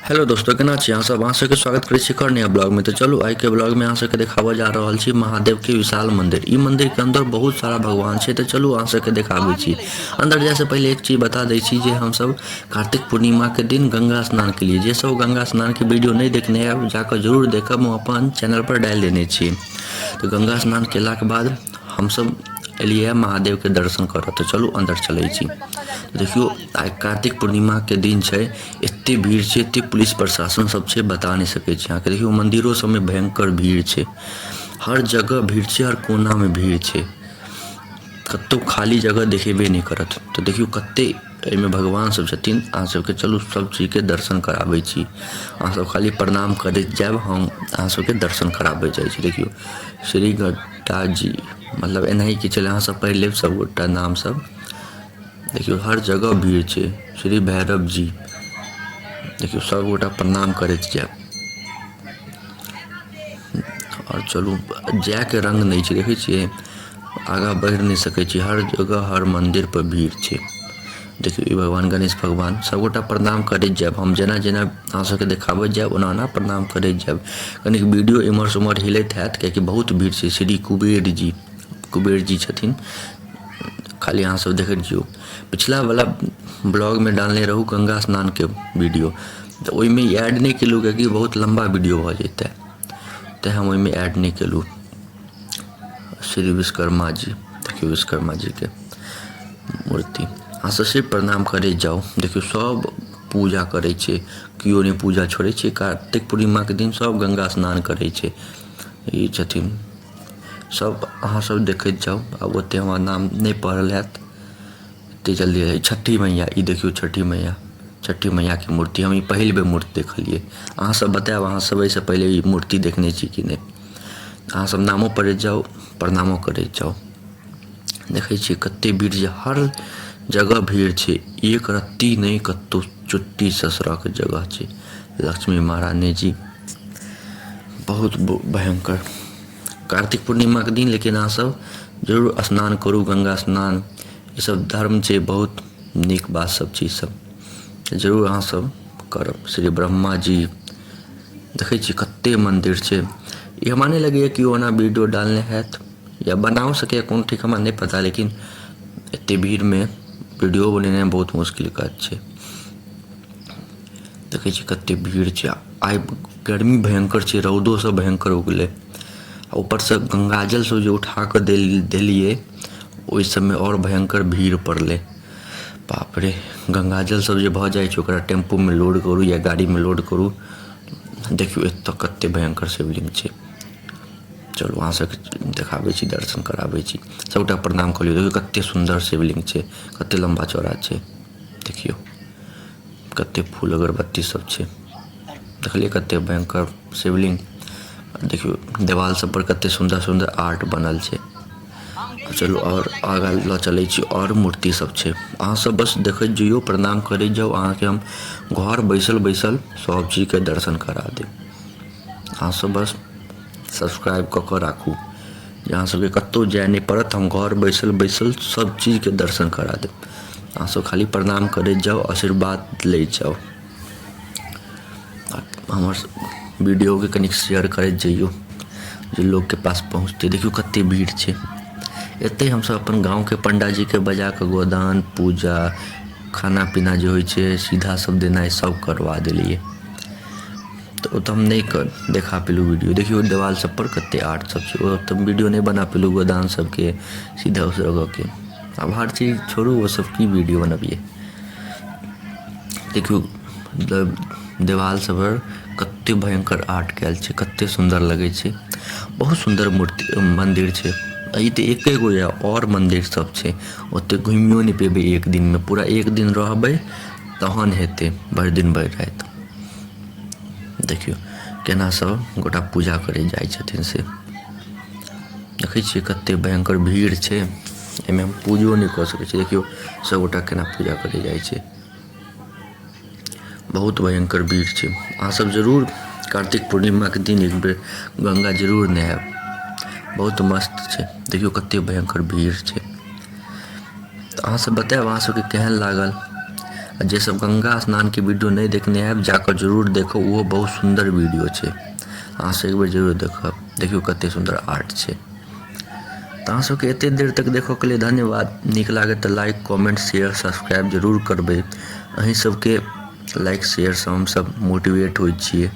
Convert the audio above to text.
Hello दोस्तों, केना छी अहाँ सब? अहाँ सबके स्वागत करै छी एक नया ब्लॉग में। तो चलू आइ के ब्लॉग में अहाँ सबके देखाबऽ जा रहल छी महादेव के विशाल मंदिर। ई मंदिर के अंदर बहुत सारा भगवान छै, तो चलू अहाँ सबके देखाबै छी। अंदर जाए से पहले एक चीज बता दै छी जे हम सब कार्तिक पूर्णिमा के दिन गंगा स्नान के लिए, जे सब गंगा स्नान के वीडियो नहीं देखने हैं जाकर जरूर देखब, हम अपन चैनल पर डाल देने छी। तो गंगा स्नान केला के बाद हम सब एलिए महादेव के दर्शन करऽ। तो चलू अंदर चलै छी। देखियो आइ कार्तिक पूर्णिमा के दिन छै, एते भीड़ छै, एते पुलिस प्रशासन सब छै, बता नहीं सकै छी अहाँ के। देखियो मंदिरों सब में भयंकर भीड़ छै, हर जगह भीड़ छै, हर कोना में भीड़ छै, कतौ खाली जगह देखेबे नहीं करत। तो देखियो कते एमे भगवान सब छथिन। अहाँ सबके चलू सब चीज के दर्शन कराबै छी। अहाँ सब खाली प्रणाम करैत जायब, हम अहाँ सबके दर्शन कराबै जाइ छी। देखियो श्री गड्ढा जी, मतलब एनाही कि चले अहाँ सब पढ़ि लेब सब गोटा नाम सब। देखियो हर जगह भीड़ छै। श्री भैरव जी, देखियो सब गोटा प्रणाम करैत जायब। और चलू जाए के रंग नहीं छै, देखै छियै आगा बढ़ि नहीं सकै छी, हर जगह हर मंदिर पर भीड़ छै। देखियो ई भगवान गणेश भगवान, सब गोटा प्रणाम करैत जायब। हम जेना जेना अहाँ सबके देखाबैत जायब ओना ओना प्रणाम करैत जायब। कनिक वीडियो इम्हर से उम्हर हिलैत हैत कियाकि बहुत भीड़ छै। श्री कुबेर जी छथिन, खाली अहाँ सब देखैत जियो। पिछला वाला ब्लॉग में डालने रहूँ गंगा स्नान के वीडियो, तो ओहिमे ऐड नहीं केलूँ कियाकि बहुत लंबा वीडियो भ जेतै, तो हम ओहिमे ऐड नहीं केलूँ। श्री विश्वकर्मा जी, देखियो विश्वकर्मा जी के मूर्ति, अहाँ सब सिर्फ प्रणाम करैत जाओ। देखियो सब पूजा करै छै, कियो नहीं पूजा छोड़ै छै। कार्तिक पूर्णिमा के दिन सब गंगा स्नान करै छै। ई छथिन सब, अहाँ सब देखैत जाओ। अब ओते हमरा नाम नहीं पढ़ल हैत एते जल्दी। छठी मैया, ई देखियो छठी मैया के मूर्ति, हम ई पहिल बेर मूर्ति देखलिए। अहाँ सब बतायब अहाँ सब एहिसँ पहले ई मूर्ति देखने छी कि नहीं। अहाँ सब नामो पढ़ैत जाओ, प्रणामो करैत जाओ। देखै छियै कते भीड़ छै, हर जगह भीड़ छै, एक रत्ती नहीं कतौ चुट्टी ससुरा के जगह छै। लक्ष्मी महारानी जी बहुत भयंकर कार्तिक पूर्णिमा के दिन। लेकिन अहाँ सब जरूर स्नान करू, गंगा स्नान, ये सब धर्म छै, बहुत नीक बात सब चीज सब जरूर अहाँ सब करब। श्री ब्रह्मा जी, देखै छी कते मंदिर छै। ये हमरा नहीं लगैए कि ओना वीडियो डालने हैत या बनाओ सके कौन ठीक हमरा नहीं पता, लेकिन एते भीड़ में वीडियो बनेने बहुत मुश्किल काज छै। देखै छी कते भीड़ छै। आइ गर्मी भयंकर छै, रौदो सब भयंकर उगलै, ऊपर से गंगाजल सब जो उठा के देलिए ओहि सब में और भयंकर भीड़ पड़लै। बाप रे, गंगाजल सब जे भऽ जाइ छै ओकरा टेम्पू में लोड करू या गाड़ी में लोड करू। देखियो एतऽ कते भयंकर शिवलिंग छै। चलू अहाँ सबके देखाबै छी, दर्शन कराबै छी। सबटा प्रणाम करियौ। देखियो कते सुंदर शिवलिंग छै, कते लंबा चौड़ा छै। देखियो कते फूल अगरबत्ती सब छै, देखलिए कते भयंकर शिवलिंग। देखियो देवाल सब पर कते सुंदर सुंदर आर्ट बनल छै। चलू और आगा ल चलै छी, और मूर्ति सब छै। अहाँ सब बस देखैत जइयो, प्रणाम करैत जाओ। अहाँ के हम घर बैसल बैसल सब चीज के दर्शन करा देब। अहाँ सब बस सब्सक्राइब कऽ के राखू, जे अहाँ सबके कतौ जाय नहीं पड़त, हम घर बैसल बैसल सब चीज के दर्शन करा देब। अहाँ सब खाली प्रणाम करैत जाओ, आशीर्वाद लैत जाओ। हमर वीडियो के कनिक शेयर करैत जइयो जे लोग के पास पहुँचते। देखियो कते भीड़ छै। एते हम सब अपन गाँव के पंडा जी के बजा के गोदान पूजा खाना पीना जे होइ छै सीधा सब देनाइ सब करवा देलिए। तो हम नहीं देखा पेलू वीडियो। देखियो देवाल सब पर कते आर्ट सब छै, वो तो वीडियो नहीं बना पेलू गोदान सब के सीधा उस जगह के। अब हर चीज छोड़ू, वो सब की वीडियो बनबिए। देखियो देवाल सब पर कते भयंकर आर्ट कैल छै, कते सुंदर लगे छै। बहुत सुंदर मूर्ति मंदिर छै। ई तो एके गो या और मंदिर सब छै, ओते घुमियो नहीं पेबै एक दिन में। पूरा एक दिन रहबै तहन हेतै, भरि दिन भरि राति। देखियो केना सब गोटा पूजा करे जाइ छथिन से देखै छियै कते भयंकर भीड़ छै। एमे हम पूजो नहीं कऽ सकै छी। देखियो सब गोटा केना पूजा करे जाइ छै, बहुत भयंकर भीड़ छै। अहाँ सब जरूर कार्तिक पूर्णिमा के दिन एक बेर गंगा जरूर नहायब, बहुत मस्त छै। देखियो कते भयंकर भीड़ छै। तो अहाँ सब बतायब अहाँ सबके केहन लागल। जे सब गंगा स्नान के वीडियो नहीं देखने आयब जाकर जरूर देखो, वो बहुत सुंदर वीडियो छे, अहाँ सब एक बेर जरूर देखब। देखियो कते सुंदर आर्ट छे। तो अहाँ सबके एते देर तक देखो के लिए धन्यवाद। नीक लागे तो लाइक कमेंट शेयर सब्सक्राइब जरूर करबे। अहीं सबके लाइक शेयर से हम सब मोटिवेट होई छिए।